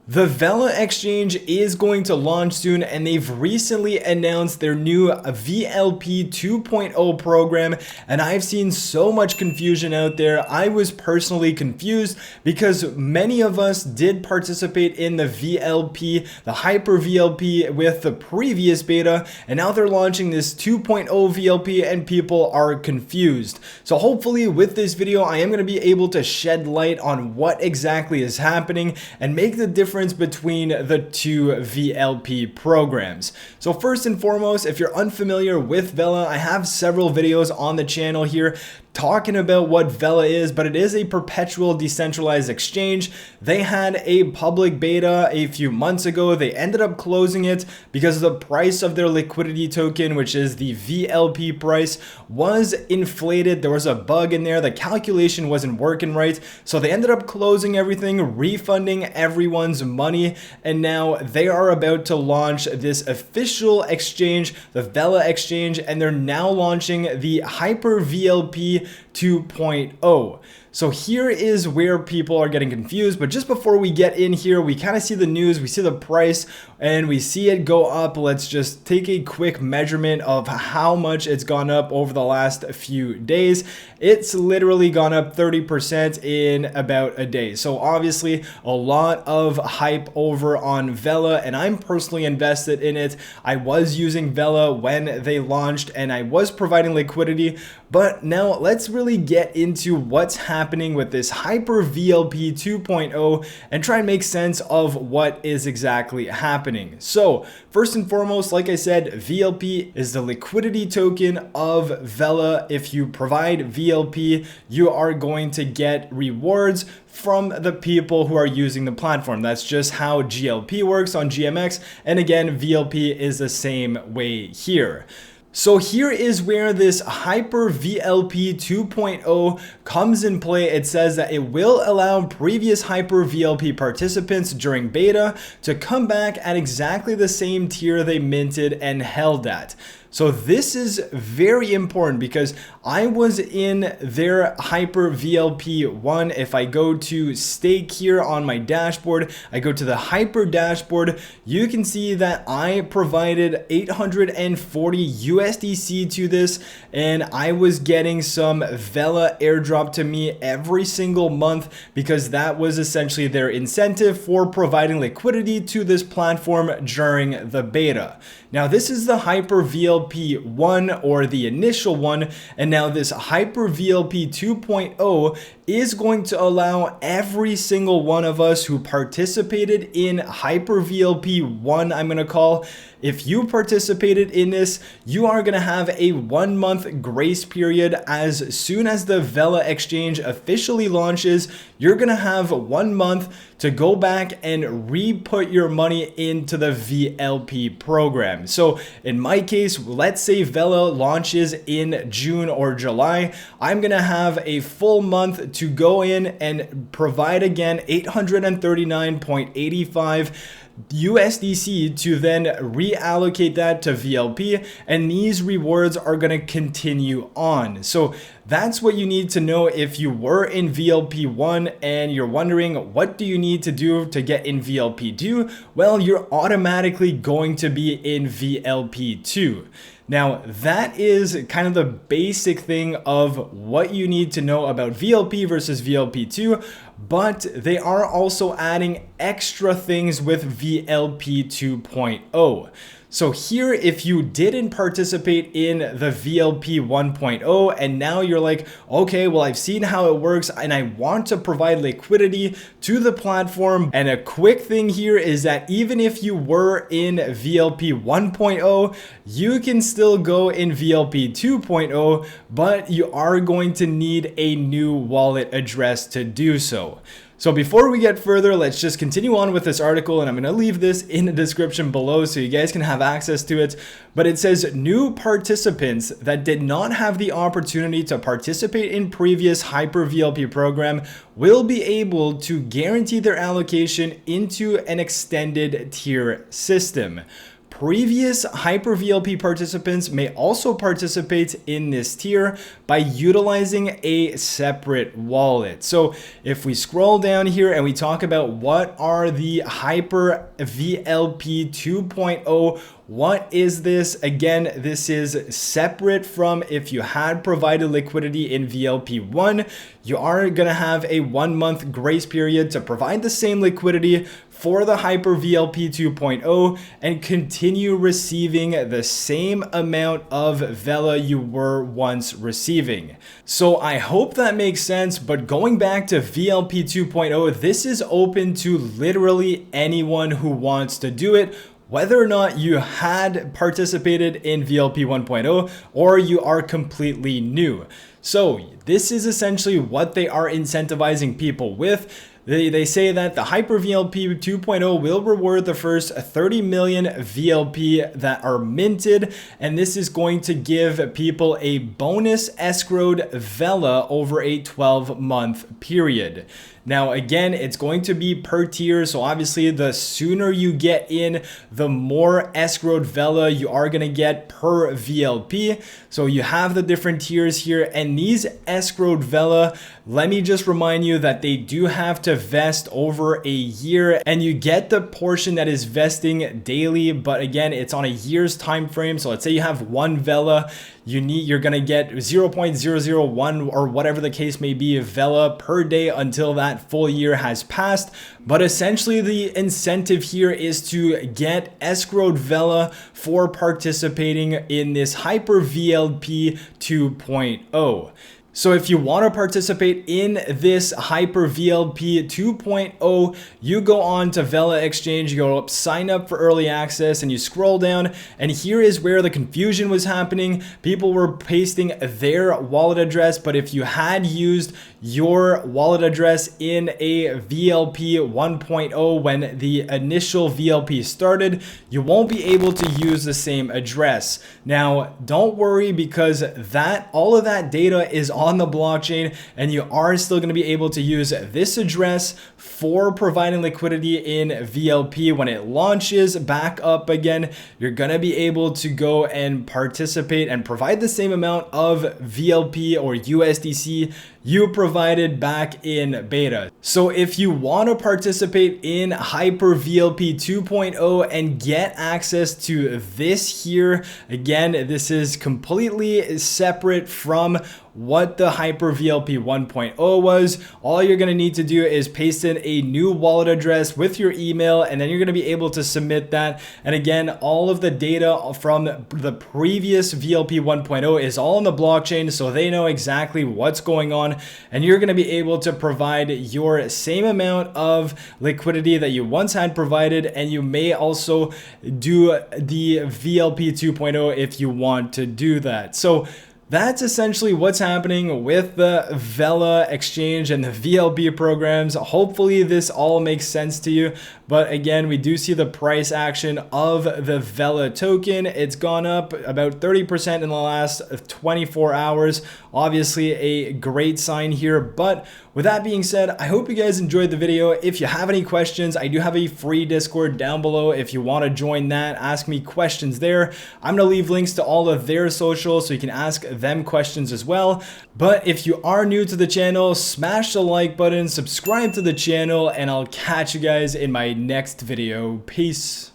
The Vella exchange is going to launch soon, and they've recently announced their new VLP 2.0 program, and I've seen so much confusion out there. I was personally confused because many of us did participate in the VLP, the HyperVLP with the previous beta, and now they're launching this 2.0 VLP and people are confused. So hopefully with this video, I am going to be able to shed light on what exactly is happening and make the difference between the two VLP programs. So first and foremost, if you're unfamiliar with Vella, I have several videos on the channel here talking about what Vella is, but it is a perpetual decentralized exchange. They had a public beta a few months ago. They ended up closing it because the price of their liquidity token, which is the VLP price, was inflated. There was a bug in there. The calculation wasn't working right. So they ended up closing everything, refunding everyone's money, and now they are about to launch this official exchange, the Vella exchange, and they're now launching the HyperVLP 2.0. So here is where people are getting confused, but just before we get in here, we kind of see the news, we see the price, and we see it go up. Let's just take a quick measurement of how much it's gone up over the last few days. It's literally gone up 30% in about a day. So obviously a lot of hype over on Vella, and I'm personally invested in it. I was using Vella when they launched and I was providing liquidity, but now let's really get into what's happening with this HyperVLP 2.0 and try and make sense of what is exactly happening. So first and foremost, like I said, VLP is the liquidity token of Vella. If you provide VLP, you are going to get rewards from the people who are using the platform. That's just how GLP works on GMX. And again, VLP is the same way here. So here is where this HyperVLP 2.0 comes in play. It says that it will allow previous HyperVLP participants during beta to come back at exactly the same tier they minted and held at. So this is very important because I was in their HyperVLP 1. If I go to stake here on my dashboard, I go to the Hyper dashboard, you can see that I provided 840 USDC to this, and I was getting some Vella airdrop to me every single month because that was essentially their incentive for providing liquidity to this platform during the beta. Now this is the HyperVLP 1 or the initial one, and now this HyperVLP 2.0 is going to allow every single one of us who participated in HyperVLP 1, I'm going to call. If you participated in this, you are going to have a 1 month grace period. As soon as the Vella exchange officially launches, you're going to have 1 month to go back and re-put your money into the VLP program. So in my case, let's say Vella launches in June or July, I'm going to have a full month to go in and provide again 839.85 USDC to then reallocate that to VLP, and these rewards are going to continue on. So that's what you need to know if you were in VLP 1 and you're wondering what do you need to do to get in VLP 2? Well, you're automatically going to be in VLP 2. Now, that is kind of the basic thing of what you need to know about VLP versus VLP 2, but they are also adding extra things with VLP 2.0. So here, if you didn't participate in the VLP 1.0 and now you're like, okay, well, I've seen how it works and I want to provide liquidity to the platform. And a quick thing here is that even if you were in VLP 1.0, you can still go in VLP 2.0, but you are going to need a new wallet address to do so. So before we get further, let's just continue on with this article, and I'm going to leave this in the description below so you guys can have access to it. But it says new participants that did not have the opportunity to participate in previous HyperVLP program will be able to guarantee their allocation into an extended tier system. Previous HyperVLP participants may also participate in this tier by utilizing a separate wallet. So if we scroll down here and we talk about what are the HyperVLP 2.0, what is this? Again, this is separate from if you had provided liquidity in VLP 1. You are going to have a 1 month grace period to provide the same liquidity for the HyperVLP 2.0 and continue receiving the same amount of Vella you were once receiving. So I hope that makes sense, but going back to VLP 2.0, this is open to literally anyone who wants to do it, whether or not you had participated in VLP 1.0 or you are completely new. So this is essentially what they are incentivizing people with. They say that the HyperVLP 2.0 will reward the first 30 million VLP that are minted, and this is going to give people a bonus escrowed Vella over a 12-month period. Now, again, it's going to be per tier. So obviously the sooner you get in, the more escrowed Vella you are going to get per VLP. So you have the different tiers here, and these escrowed Vella, let me just remind you that they do have to vest over a year, and you get the portion that is vesting daily. But again, it's on a year's time frame. So let's say you have one Vella, you're going to get 0.001 or whatever the case may be of Vella per day until that full year has passed. But essentially the incentive here is to get escrowed Vella for participating in this HyperVLP 2.0. So if you want to participate in this HyperVLP 2.0, you go on to Vella Exchange, you go up, sign up for early access, and you scroll down, and here is where the confusion was happening. People were pasting their wallet address, but if you had used your wallet address in a VLP 1.0 when the initial VLP started, you won't be able to use the same address. Now, don't worry, because all of that data is on the blockchain, and you are still going to be able to use this address for providing liquidity in VLP. When it launches back up again, you're going to be able to go and participate and provide the same amount of VLP or USDC you provided back in beta. So if you want to participate in HyperVLP 2.0 and get access to this here, again, this is completely separate from what the HyperVLP 1.0 was. All you're going to need to do is paste in a new wallet address with your email, and then you're going to be able to submit that. And again, all of the data from the previous VLP 1.0 is all on the blockchain, so they know exactly what's going on, and you're going to be able to provide your same amount of liquidity that you once had provided, and you may also do the VLP 2.0 if you want to do that. So that's essentially what's happening with the Vella exchange and the VLP programs. Hopefully this all makes sense to you. But again, we do see the price action of the Vella token. It's gone up about 30% in the last 24 hours. Obviously a great sign here. But with that being said, I hope you guys enjoyed the video. If you have any questions, I do have a free Discord down below. If you want to join that, ask me questions there. I'm going to leave links to all of their socials so you can ask them questions as well. But if you are new to the channel, smash the like button, subscribe to the channel, and I'll catch you guys in my next video. Peace.